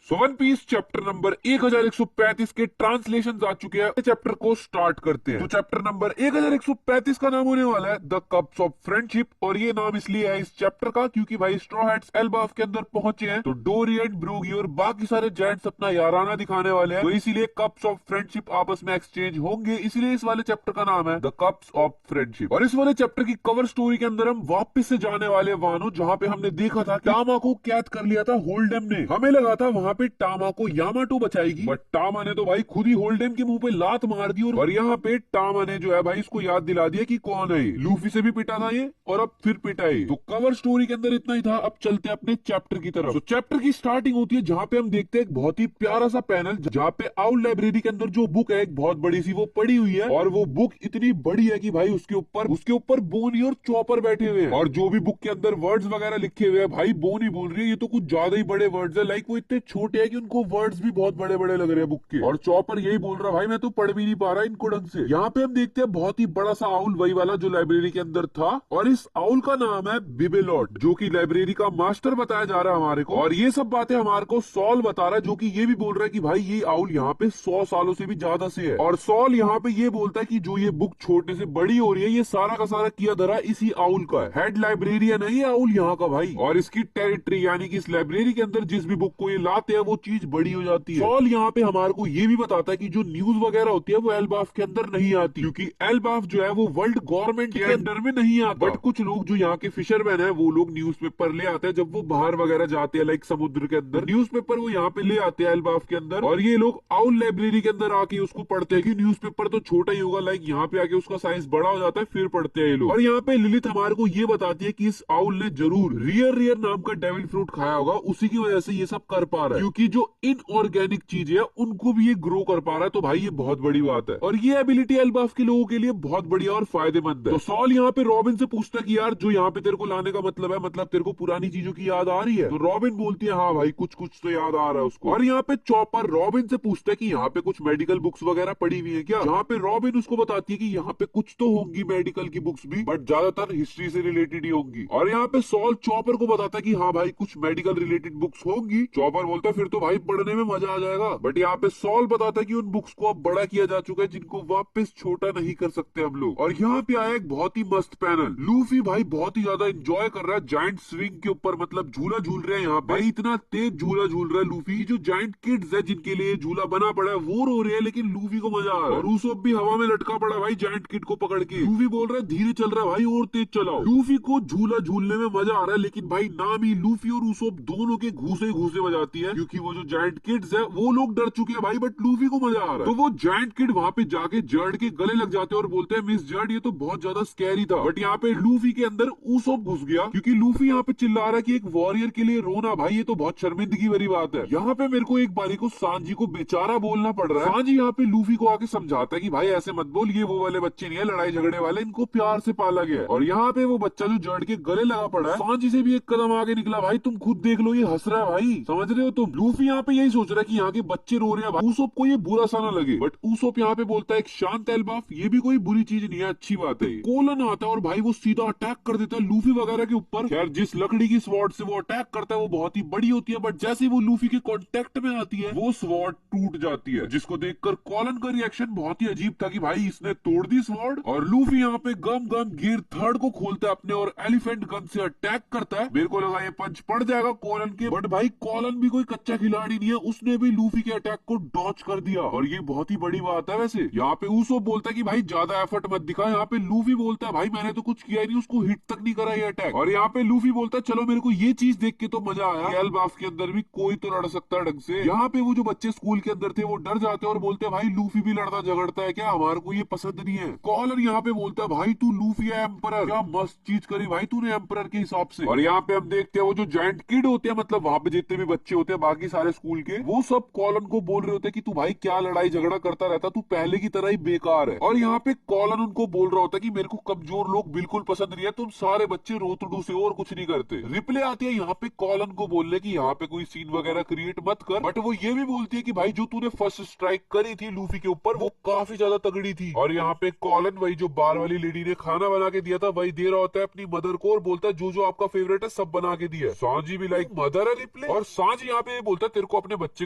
सो One Piece chapter number 1135 के translation आ चुके हैं। चैप्टर को स्टार्ट करते हैं। तो चैप्टर नंबर 1135 का नाम होने वाला है द कप्स ऑफ फ्रेंडशिप। और ये नाम इसलिए है इस चैप्टर का क्योंकि भाई स्ट्रॉ हैट्स एल्बाफ के अंदर पहुंचे हैं, तो डोरी एंड ब्रूगी और बाकी सारे जायंट्स अपना याराना दिखाने वाले हैं, तो इसीलिए कप्स ऑफ फ्रेंडशिप आपस में एक्सचेंज होंगे, इसलिए इस वाले चैप्टर का नाम है द कप्स ऑफ फ्रेंडशिप। और इस वाले चैप्टर की कवर स्टोरी के अंदर हम वापस से जाने वाले वानो, जहाँ पे हमने देखा था टामा को कैद कर लिया था होल्डेम ने। हमें लगा था वहाँ पे टामा को यामाटो बचाएगी, बट टामा ने तो भाई खुद ही होल्डेम के मुंह पे लात मार दी। और यहाँ पे टामा ने जो है भाई इसको याद दिला दिया कि कौन है। लूफी से भी पिटा था ये और अब फिर पिटा है। तो कवर स्टोरी के अंदर इतना ही था। अब चलते हैं अपने चैप्टर की तरफ। तो चैप्टर की स्टार्टिंग होती है जहाँ पे हम देखते हैं एक बहुत ही प्यारा सा पैनल, जहाँ पे आउल लाइब्रेरी के अंदर जो बुक है एक बहुत बड़ी सी वो पड़ी हुई है। और वो बुक इतनी बड़ी है कि भाई उसके ऊपर बोनी और चॉपर बैठे हुए हैं। और जो भी बुक के अंदर वर्ड्स वगैरह लिखे हुए हैं भाई बोनी बोल रही है ये तो कुछ ज्यादा ही बड़े वर्ड्स है। लाइक वो इतने छोटे हैं कि उनको वर्ड्स भी बहुत बड़े बड़े लग रहे हैं बुक के। और चॉपर यही बोल रहा भाई मैं तो पढ़ भी नहीं पा रहा इनको ढंग से। यहाँ पे हम देखते हैं बहुत ही बड़ा सा आउल, वही वाला जो लाइब्रेरी के अंदर था। और इस आउल का नाम है बिबेलॉट, जो कि लाइब्रेरी का मास्टर बताया जा रहा है हमारे को। और ये सब बातें हमारे को सॉल बता रहा है, जो कि ये भी बोल रहा है कि भाई ये आउल यहाँ पे 100 सालों से भी ज्यादा से है। और सॉल यहाँ पे ये बोलता है कि जो ये बुक छोड़ने से बड़ी हो रही है ये सारा का सारा किया धरा इसी आउल का है। हेड लाइब्रेरियन है ये आउल यहाँ का भाई। और इसकी टेरिटरी यानी कि इस लाइब्रेरी के अंदर जिस भी बुक को ये लाते हैं वो चीज बड़ी हो जाती है। सॉल यहाँ पे हमारे को ये भी बताता है कि जो न्यूज वगैरह होती है वो एल्बाफ के अंदर नहीं आती, क्योंकि एल्बाफ जो है वो वर्ल्ड गवर्नमेंट के अंडर में नहीं आता। बट कुछ लोग जो यहाँ के फिशरमैन है वो लोग न्यूज़पेपर ले आते हैं जब वो बाहर वगैरह जाते हैं, लाइक समुद्र के अंदर न्यूज़पेपर वो यहाँ पे ले आते हैं एल्बाफ के अंदर। और ये लोग आउल लाइब्रेरी के अंदर आके उसको पढ़ते हैं कि न्यूज़पेपर तो छोटा ही होगा, लाइक यहाँ पे आके उसका साइज बड़ा हो जाता है फिर पढ़ते हैं ये लोग। और यहाँ पे लिलिथ हमारे को ये बताती है कि इस आउल ने जरूर रियर नाम का डेविल फ्रूट खाया होगा, उसी की वजह से ये सब कर पा रहा है, क्योंकि जो इनऑर्गेनिक चीजें है उनको भी ये ग्रो कर पा रहा है। तो भाई ये बहुत बड़ी बात है और ये एबिलिटी एल्बाफ के लोगों के लिए बहुत बढ़िया और फायदेमंद है। तो सॉल यहाँ पे रॉबिन से पूछता कि यार जो यहाँ पे तेरे को लाने का मतलब है, मतलब तेरे को पुरानी चीजों की याद आ रही है? तो रॉबिन बोलती है हाँ भाई कुछ कुछ तो याद आ रहा है उसको। और यहाँ पे चॉपर रॉबिन से पूछता है कि यहाँ पे कुछ मेडिकल बुक्स वगैरह पड़ी हुई है क्या? जहाँ पे रॉबिन उसको बताती है कि यहाँ पे कुछ तो होंगी मेडिकल की बुक्स भी, बट ज्यादातर हिस्ट्री से रिलेटेड ही होंगी। और यहाँ पे सॉल चॉपर को बताता है कि हाँ भाई कुछ मेडिकल रिलेटेड बुक्स होंगी। चॉपर बोलता है फिर तो भाई पढ़ने में मजा आ जाएगा। बट यहाँ पे सॉल बताता है कि उन बुक्स को अब बड़ा किया जा चुका है जिनको वापस छोटा नहीं कर सकते हम लोग। और यहाँ पे आया एक बहुत ही मस्त पैनल। लूफी भाई बहुत ही ज्यादा एंजॉय कर रहा है जायंट स्विंग के ऊपर, मतलब झूला झूल रहे हैं यहाँ पे। भाई इतना तेज झूला झूल रहा है लूफी, जो जायंट किड्स है जिनके लिए झूला बना पड़ा है वो रो रहे हैं, लेकिन लूफी को मजा आ रहा है। और उसोप भी हवा में लटका पड़ा भाई जायंट किड को पकड़ के। लूफी बोल रहा है धीरे चल रहा है भाई और तेज चलाओ। लूफी को झूला झूलने में मजा आ रहा है, लेकिन भाई नाम ही लूफी और उसोप दोनों के घूसे घूसे बजाती है, क्योंकि वो जो जायंट किड्स है वो लोग डर चुके हैं भाई, बट लूफी को मजा आ रहा है। तो वो जायंट किड वहां पे जाके जर्ड के गले लग जाते हैं और बोलते हैं मिस जर्ड ये तो बहुत ज्यादा स्कैरी था। बट यहाँ पे लूफी के अंदर उसोप घुस गया, क्योंकि लूफी यहाँ पे चिल्ला रहा है कि एक वॉरियर के लिए रोना भाई ये तो बहुत शर्मिंदगी भरी बात है। यहाँ पे मेरे को एक बारी को सांजी को बेचारा बोलना पड़ रहा है। सांजी यहाँ पे लूफी को आके समझाता है कि भाई ऐसे मत बोल, ये वो वाले बच्चे नहीं है लड़ाई झगड़े वाले, इनको प्यार से पाला गया है। और यहाँ पे वो बच्चा जो जर्ड के गले लगा पड़ा है सांजी से भी एक कदम आगे निकला। भाई तुम खुद देख लो ये हंस रहा है भाई, समझ रहे हो तुम? लूफी यहाँ पे यही सोच रहा है कि यहाँ के बच्चे रो रहे हैं भाई, उसोप को ये बुरा सा ना लगे। बट उसोप यहाँ पे बोलता है एक शांत एल्बाफ ये भी कोई बुरी चीज नहीं है, अच्छी बात है। कोलन आता है और भाई वो सीधा अटैक कर देता है लूफी वगैरह के ऊपर। खैर जिस लकड़ी की स्वॉर्ड से वो अटैक करता है वो बहुत ही बड़ी होती है, बट जैसे वो लूफी के कांटेक्ट में आती है वो स्वॉर्ड टूट जाती है, जिसको देखकर कोलन का रिएक्शन बहुत ही अजीब था कि भाई इसने तोड़ दी स्वॉर्ड। और लूफी यहाँ पे गम गम गियर थर्ड को खोलता है अपने और एलिफेंट गन से अटैक करता है। मेरे को लगा ये पंच पड़ जाएगा कोलन के, बट भाई कोलन भी कोई कच्चा खिलाड़ी नहीं है, उसने भी लूफी के अटैक को डॉच कर दिया। और ये बहुत ही बड़ी बात है। वैसे यहाँ पे उसो बोलता है कि भाई ज्यादा एफर्ट मत दिखा। यहाँ पे लूफी बोलता है भाई मैंने तो कुछ किया ही नहीं, उसको हिट तक नहीं करा ये अटैक। और यहाँ पे लूफी बोलता है चलो मेरे को ये चीज देख के तो मजा आया, एल्बाफ के अंदर भी कोई तो लड़ सकता है ढंग से। यहाँ पे वो जो बच्चे स्कूल के अंदर थे वो डर जाते हैं और बोलते हैं भाई लूफी भी लड़ता झगड़ता है क्या, हमारे को ये पसंद नहीं है। कॉलर यहाँ पे बोलता है भाई तू लूफी है एम्परर, क्या मस्त चीज करी भाई तूने एम्परर के हिसाब से। और यहाँ पे हम देखते हैं वो जो जायंट किड होते हैं, मतलब वहां पे जितने भी बच्चे होते हैं बाकी सारे स्कूल के, वो सब कॉलन को बोल रहे होते हैं कि तू भाई क्या लड़ाई झगड़ा करता रहता, तू पहले की तरह ही बेकार है। और यहाँ पे कॉलन उनको बोल रहा होता है कि मेरे को कमजोर लोग बिल्कुल पसंद नहीं है, तुम सारे बच्चे रोतडू से और कुछ नहीं करते। रिप्ले आती है यहाँ पे कॉलन को बोलने की यहाँ पे कोई सीन वगैरह क्रिएट मत कर, बट वो ये भी बोलती है कि भाई जो तूने फर्स्ट स्ट्राइक करी थी लूफी के ऊपर वो काफी ज्यादा तगड़ी थी। और यहाँ पे कॉलन वही जो बार वाली लेडी ने खाना बना के दिया था वही दे रहा होता है अपनी मदर को और बोलता है जो जो आपका फेवरेट है सब बना के दिया। सांजी भी लाइक मदर है रिप्ले। और सांजी यहाँ पे ये बोलता है तेरे को अपने बच्चे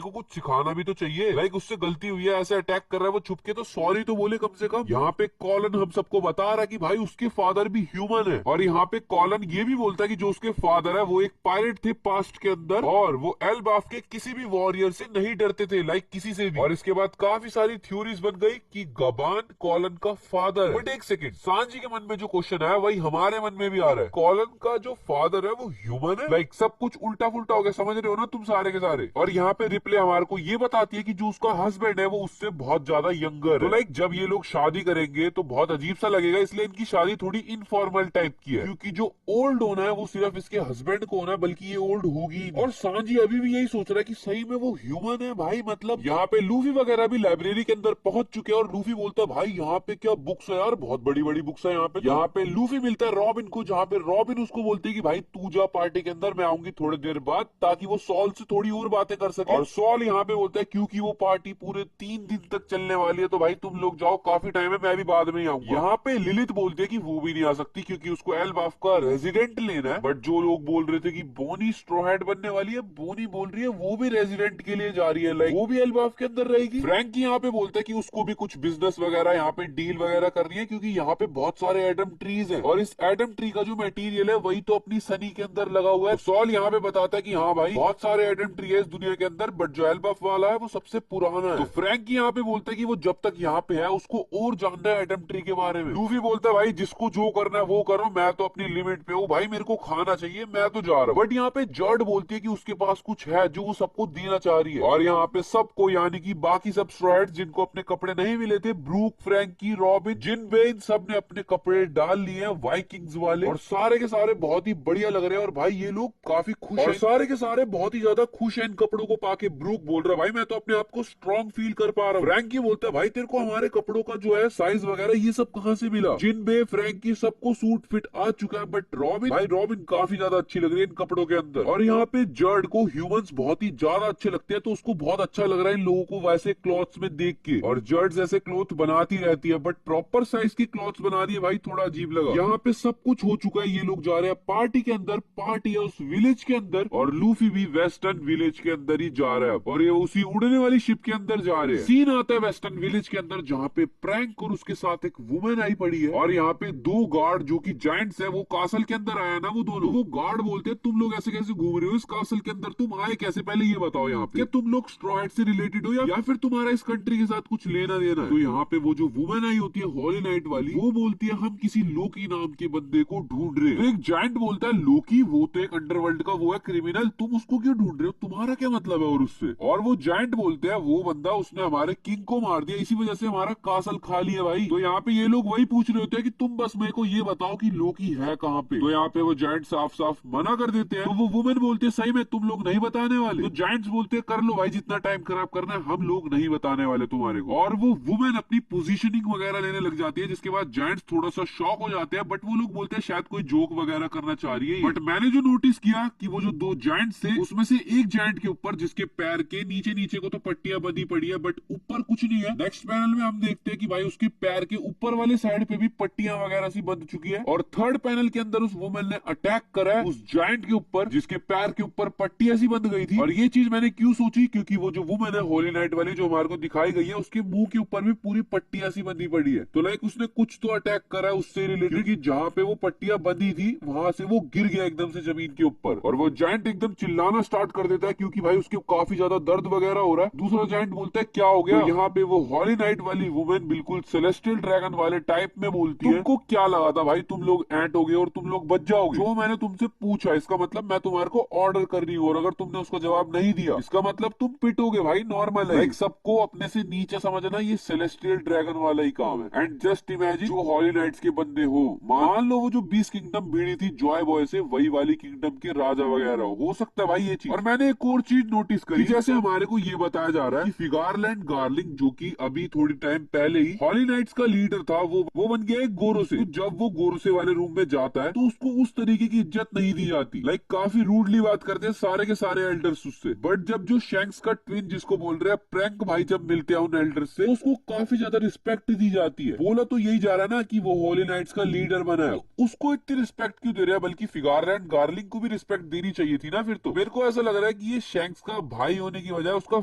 को कुछ सिखाना भी तो चाहिए, लाइक उससे गलती हुई है, ऐसे अटैक कर रहा है वो छुप के, तो सॉरी तो बोले कम से कम। यहाँ पे कॉलन हम सबको बता रहा है कि भाई उसके फादर भी ह्यूमन है, और यहाँ पे कॉलन ये भी बोलता है कि जो उसके फादर है वो एक पायरेट थे पास्ट के अंदर, और वो एल्बाफ के किसी भी वॉरियर से नहीं डरते थे, लाइक किसी से भी। और इसके बाद काफी सारी थ्योरीज बन गई कि गबान कॉलन का फादर है। बट एक सेकंड, सांजी के मन में जो क्वेश्चन है वही हमारे मन में भी आ रहा है, कॉलन का जो फादर है वो ह्यूमन है? लाइक सब कुछ उल्टा फुल्टा हो गया, समझ रहे हो ना तुम सारे के सारे। और यहाँ पे रिप्ले हमारे को ये बताती है कि जो उसका हस्बैंड है वो उससे बहुत ज्यादा यंगर है। तो लाइक जब ये लोग शादी करेंगे तो बहुत अजीब सा लगेगा, इसलिए इनकी शादी थोड़ी इनफॉर्मल टाइप की है, क्योंकि जो ओल्ड होना है वो सिर्फ इसके हस्बैंड को होना है, बल्कि ये ओल्ड होगी ही नहीं। और सांजी अभी भी यही सोच रहा है कि सही में वो ह्यूमन है भाई। मतलब यहाँ पे लूफी वगैरह भी लाइब्रेरी के अंदर पहुंच चुके हैं, और लूफी बोलता है भाई यहाँ पे क्या बुक्स है यार, बहुत बड़ी बड़ी बुक्स है यहाँ पे। यहाँ पे लूफी मिलता है रॉबिन को, जहाँ पे रॉबिन उसको बोलती है कि भाई तू जा पार्टी के अंदर, मैं आऊंगी थोड़ी देर बाद, ताकि वो सॉल से थोड़ी और बातें कर सके। और सॉल यहाँ पे बोलता है क्योंकि वो पार्टी पूरे 3 दिन तक चलने वाली है तो भाई तुम लोग जाओ, काफी टाइम है, मैं भी बाद में ही आऊंगा। यहाँ पे लिलित बोलती है कि वो भी नहीं आ सकती क्योंकि उसको एल्बाफ का रेजिडेंट लेना है। बट जो लोग बोल रहे थे कि बोनी स्ट्रोहेड बनने वाली है, बोनी बोल रही है वो भी रेजिडेंट के लिए जा रही है, लाइक वो भी एल्बाफ के अंदर रहेगी। फ्रैंकी यहाँ पे बोलता है कि उसको भी कुछ बिजनेस वगैरह यहाँ पे डील वगैरह करनी है, क्योंकि यहाँ पे बहुत सारे एडम ट्रीज हैं, और इस एडम ट्री का जो मटेरियल है वही तो अपनी सनी के अंदर लगा हुआ है। सॉल यहाँ पे बताता है कि हाँ भाई बहुत सारे एडम ट्री है इस दुनिया के अंदर, बट जो एल्बाफ वाला है वो सबसे पुराना है। तो फ्रैंकी यहाँ पे बोलता है कि वो जब तक यहाँ पे है उसको और जानना है एडम ट्री के बारे में। लूफी बोलता है भाई जिसको जो करना है वो करो, मैं तो अपनी लिमिट पे हूँ भाई, मेरे को खाना चाहिए, मैं तो जा रहा हूँ। बट यहाँ पे जर्ड बोलती है कि उसके पास कुछ है जो वो सबको देना चाह रही है, और यहाँ पे सबको यानी कि बाकी सब स्ट्रॉयड्स जिनको अपने कपड़े नहीं मिले थे, ब्रूक, फ्रैंकी, रॉबिन, जिनबे, सब ने अपने कपड़े डाल लिए वाइकिंग्स वाले, और सारे के सारे बहुत ही बढ़िया लग रहे हैं। और भाई ये लोग काफी खुश हैं, सारे के सारे बहुत ही ज्यादा खुश हैं इन कपड़ों को पाके। ब्रूक बोल रहा है भाई मैं तो अपने आप को स्ट्रॉन्ग फील कर पा रहा हूँ। फ्रैंकी बोलता है भाई तेरे को हमारे कपड़ों का जो है साइज वगैरह ये सब कहाँ से मिला? जिनबे, फ्रैंकी सबको सूट फिट आ चुका है, बट रॉबिन भाई रॉबिन काफी ज्यादा अच्छी लग रही है इन कपड़ों के अंदर। और यहाँ पे जर्ड को ह्यूमंस बहुत ही ज्यादा अच्छे लगते हैं, तो उसको बहुत अच्छा लग रहा है इन लोगों को वैसे क्लॉथ्स में देख के। और जर्ड जैसे क्लॉथ बनाती रहती है, बट प्रॉपर साइज की क्लॉथ्स बना रही है भाई, थोड़ा अजीब लगा। यहाँ पे सब कुछ हो चुका है, ये लोग जा रहे हैं पार्टी के अंदर, पार्टी है उस विलेज के अंदर, और लूफी भी वेस्टर्न विलेज के अंदर ही जा रहा है, और ये उसी उड़ने वाली शिप के अंदर जा रहे हैं। सीन आता है वेस्टर्न विलेज के अंदर, जहाँ पे प्रैंक और उसके साथ एक वुमेन आई पड़ी है, और यहाँ पे 2 गार्ड जो कि जायंट्स है, वो कासल के अंदर आया ना वो दोनों, वो गार्ड बोलते हैं तुम लोग ऐसे कैसे घूम रहे हो इस कासल के अंदर, तुम आए कैसे, पहले ये बताओ यहाँ पे, क्या तुम लोग स्ट्रॉयड से रिलेटेड हो या फिर तुम्हारा इस कंट्री के साथ कुछ लेना देना है? तो यहाँ पे वो जो वुमेन आई होती है हॉली नाइट वाली, वो बोलती है हम किसी लोकी नाम के बंदे को ढूंढ रहे हैं। तो एक जायंट बोलता है लोकी वो तो एक अंडरवर्ल्ड का वो है क्रिमिनल, तुम उसको क्यों ढूंढ रहे हो, तुम्हारा क्या मतलब है और उससे? और वो जायंट बोलते हैं वो बंदा उसने हमारे किंग को मार दिया, इसी वजह से हमारा कासल खाली है भाई। तो यहाँ पे ये लोग वही पूछ रहे होते हैं कि तुम बस मेरे को ये बताओ कि लोकी है कहाँ पे। तो यहाँ पे वो जायंट साफ साफ मना कर देते हैं। तो वो वुमेन बोलते हैं सही में तुम लोग नहीं बताने वाले? तो जायंट्स बोलते हैं कर लो भाई जितना टाइम खराब करना है, हम लोग नहीं बताने वाले तुम्हारे को। और वो वुमेन अपनी पोजीशनिंग वगैरह लेने लग जाती है, जिसके बाद जायंट्स थोड़ा सा शॉक हो जाते हैं, बट वो लोग बोलते हैं शायद कोई जोक वगैरह करना चाह रही है। बट मैंने जो नोटिस किया कि वो जो 2 जायंट्स थे उसमें से एक जायंट के ऊपर जिसके पैर के नीचे नीचे को तो पट्टियां बंधी पड़ी है, बट ऊपर कुछ नहीं है। नेक्स्ट पैनल में हम देखते हैं कि भाई उसके पैर के ऊपर वाले साइड पे भी पट्टियां वगैरह सी बंध चुकी है। और थर्ड पैनल के अंदर उस वुमेन ने अटैक करा है उस जायंट के ऊपर जिसके पैर के ऊपर पट्टियां सी बंध गई थी। और ये चीज मैंने क्यों सोची, क्योंकि वो जो वुमेन है होली नाइट वाली जो हमारे को दिखाई गई है, उसके मुंह के ऊपर भी पूरी पट्टियां सी बंधी पड़ी है। तो लाइक उसने कुछ तो अटैक करा है उससे रिलेटेड, कि जहाँ पे वो पट्टियां बंधी थी वहां से वो गिर गया एकदम से जमीन के ऊपर। और वो जायंट एकदम चिल्लाना स्टार्ट कर देता है क्योंकि भाई उसके काफी ज्यादा दर्द वगैरह हो रहा है। दूसरा जायंट बोलता है क्या हो गया? तो यहाँ पे वो हॉली नाइट वाली वुमेन बिल्कुल सेलेस्टियल ड्रैगन वाले टाइप में बोलती है तुमको क्या लगा था भाई तुम लोग एंट हो गए और तुम लोग बच जाओगे? जो मैंने तुमसे पूछा इसका मतलब मैं तुम्हारे को ऑर्डर कर रही हूँ, और अगर तुमने उसका जवाब नहीं दिया इसका मतलब तुम पिटोगे भाई, नॉर्मल है। सबको अपने से नीचे समझना ये सेलेस्टियल ड्रैगन वाला ही काम है। एंड जस्ट इमेजिन जो हॉली नाइट्स के बंदे हो, मान लो वो जो 20 किंगडम भिड़ी थी जॉय बॉय से, वही वाली किंगडम के राजा वगैरह हो सकता है भाई ये चीज। और मैंने एक और चीज नोटिस करी, जैसे हमारे को ये बताया जा रहा है कि फिगारलैंड गार्लिंग जो कि अभी थोड़ी टाइम पहले ही हॉली नाइट्स का लीडर था, वो बन गया है गोरो से। तो जब वो गोरो से वाले रूम में जाता है तो उसको उस तरीके की इज्जत नहीं दी जाती, लाइक काफी रूडली बात करते हैं सारे के सारे एल्डर्स उससे। बट जब जो शैंक्स का ट्विन जिसको बोल रहे हैं प्रैंक भाई जब मिलते हैं उन एल्डर्स से, तो उसको काफी ज्यादा रिस्पेक्ट दी जाती है। बोला तो यही जा रहा है ना कि वो हॉली नाइट्स का लीडर बना है, उसको इतनी रिस्पेक्ट क्यों दे रहा है? बल्कि फिगारलैंड गार्लिंग को भी रिस्पेक्ट देनी चाहिए थी ना फिर। तो मेरे को ऐसा लग रहा है कि ये शैंक्स का भाई होने की बजाय उसका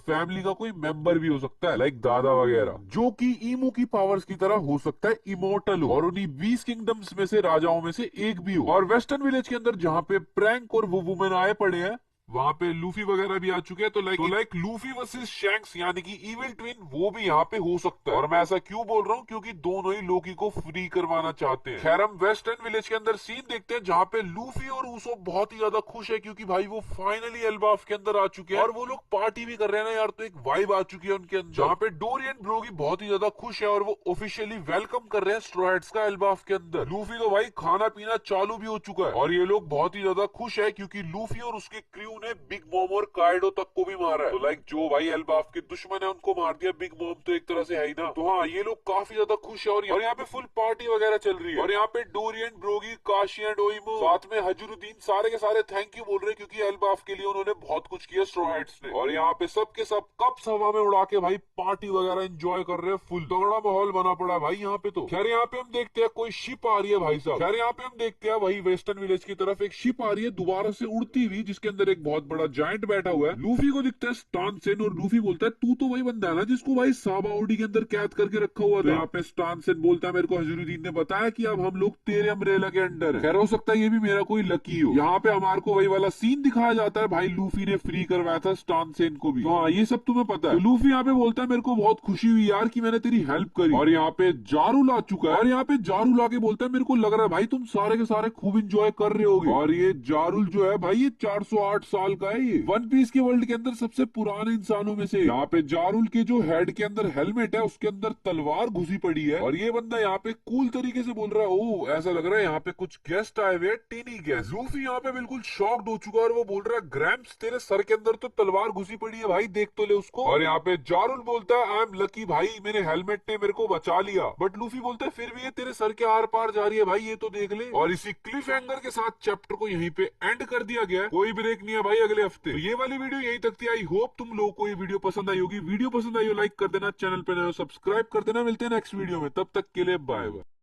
फैमिली का कोई मेंबर भी हो सकता है, लाइक दादा वगैरह, जो कि ईमू की पावर्स की तरह हो सकता है इमोर्टल हो और उन्हीं 20 किंगडम्स में से राजाओं में से एक भी हो। और वेस्टर्न विलेज के अंदर जहाँ पे प्रैंक और वो वुमेन आए पड़े हैं, वहां पे लूफी वगैरह भी आ चुके हैं। तो लाइक लूफी वर्सेस शैंक्स यानी कि इविल ट्विन वो भी यहाँ पे हो सकता है। और मैं ऐसा क्यों बोल रहा हूँ, क्योंकि दोनों ही लोकी को फ्री करवाना चाहते हैं। खैर हम वेस्टर्न विलेज के अंदर सीन देखते हैं जहाँ पे लूफी और ऊसो बहुत ही ज्यादा खुश है, क्योंकि भाई वो फाइनली एल्बाफ के अंदर आ चुके हैं और वो लोग पार्टी भी कर रहे हैं ना यार। तो एक वाइब आ चुकी है उनके अंदर, जहाँ पे डोरियन ब्रोगी बहुत ही ज्यादा खुश है और वो ऑफिशियली वेलकम कर रहे हैं स्ट्रॉ हैट्स का एल्बाफ के अंदर। लूफी तो भाई खाना पीना चालू भी हो चुका है और ये लोग बहुत ही ज्यादा खुश है, क्योंकि लूफी और उसके क्रू ने बिग मॉम और काइडो तक को भी मारा है। तो लाइक जो भाई एल्बाफ के दुश्मन है उनको मार दिया, बिग मॉम तो एक तरह से है ही ना। तो हाँ, ये लोग काफी ज्यादा खुश है और यहाँ पे फुल पार्टी वगैरह चल रही है। और यहाँ पे डोरियन ब्रोगी, काशी एंड ओइमो, साथ में हजरुद्दीन सारे के सारे थैंक यू बोल रहे हैं, क्योंकि एल्बाफ के लिए उन्होंने बहुत कुछ किया स्ट्रॉ हैट्स ने। और यहाँ पे सब के सब कप्स हवा में उड़ा के भाई पार्टी वगैरह एंजॉय कर रहे हैं। फुल तगड़ा माहौल बना पड़ा है भाई यहाँ पे। तो खैर यहाँ पे हम देखते हैं कोई शिप आ रही है भाई साहब। खैर यहाँ पे हम देखते हैं वही वेस्टर्न विलेज की तरफ एक शिप आ रही है दोबारा से उड़ती हुई, जिसके अंदर एक बहुत बड़ा जायंट बैठा हुआ है। लूफी को दिखता है स्टानसेन और लूफी बोलता है तू तो वही बंदा है ना जिसको भाई साबाउडी के अंदर कैद करके रखा हुआ था। यहाँ पे स्टानसेन बोलता है मेरे को हजरुद्दीन ने बताया कि अब हम लोग तेरे अम्ब्रेला के अंडर है। खैर हो सकता है ये भी मेरा कोई लकी हो। यहाँ पे हमारे को वही वाला सीन दिखाया जाता है, भाई लूफी ने फ्री करवाया था स्टानसेन को भी। हाँ ये सब तुम्हें पता है। तो लूफी यहाँ पे बोलता है मेरे को बहुत खुशी हुई यार कि मैंने तेरी हेल्प करी। और यहाँ पे जारुल आ चुका है और यहाँ पे जारुल आके बोलता है मेरे को लग रहा है भाई तुम सारे के सारे खूब इंजॉय कर रहे होगे। और ये जारुल जो है भाई ये 408 साल का है। ये वन पीस के वर्ल्ड के अंदर सबसे पुराने इंसानों में से। यहाँ पे जारुल के जो हेड के अंदर हेलमेट है उसके अंदर तलवार घुसी पड़ी है और ये बंदा यहाँ पे कूल तरीके से बोल रहा है ओ ऐसा लग रहा है यहाँ पे कुछ गेस्ट आए हुए, टीनी गेस्ट। लूफी यहाँ पे बिल्कुल शॉक्ड हो चुका है और वो बोल रहा है ग्रैम्प्स तेरे सर के अंदर तो तलवार घुसी पड़ी है भाई, देख तो ले उसको। और यहाँ पे जारुल बोलता है आई एम लकी भाई मेरे हेलमेट ने मेरे को बचा लिया। बट लूफी बोलता है फिर भी ये तेरे सर के आर पार जा रही है भाई, ये तो देख ले। और इसी क्लिफ हैंगर के साथ चैप्टर को यहीं पे एंड कर दिया गया। कोई ब्रेक नहीं है भाई अगले हफ्ते। तो ये वाली वीडियो यहीं तक थी। आई होप तुम लोगों को ये वीडियो पसंद आई होगी। वीडियो पसंद आई हो लाइक कर देना, चैनल पे नए हो सब्सक्राइब कर देना। मिलते हैं नेक्स्ट वीडियो में, तब तक के लिए बाय बाय।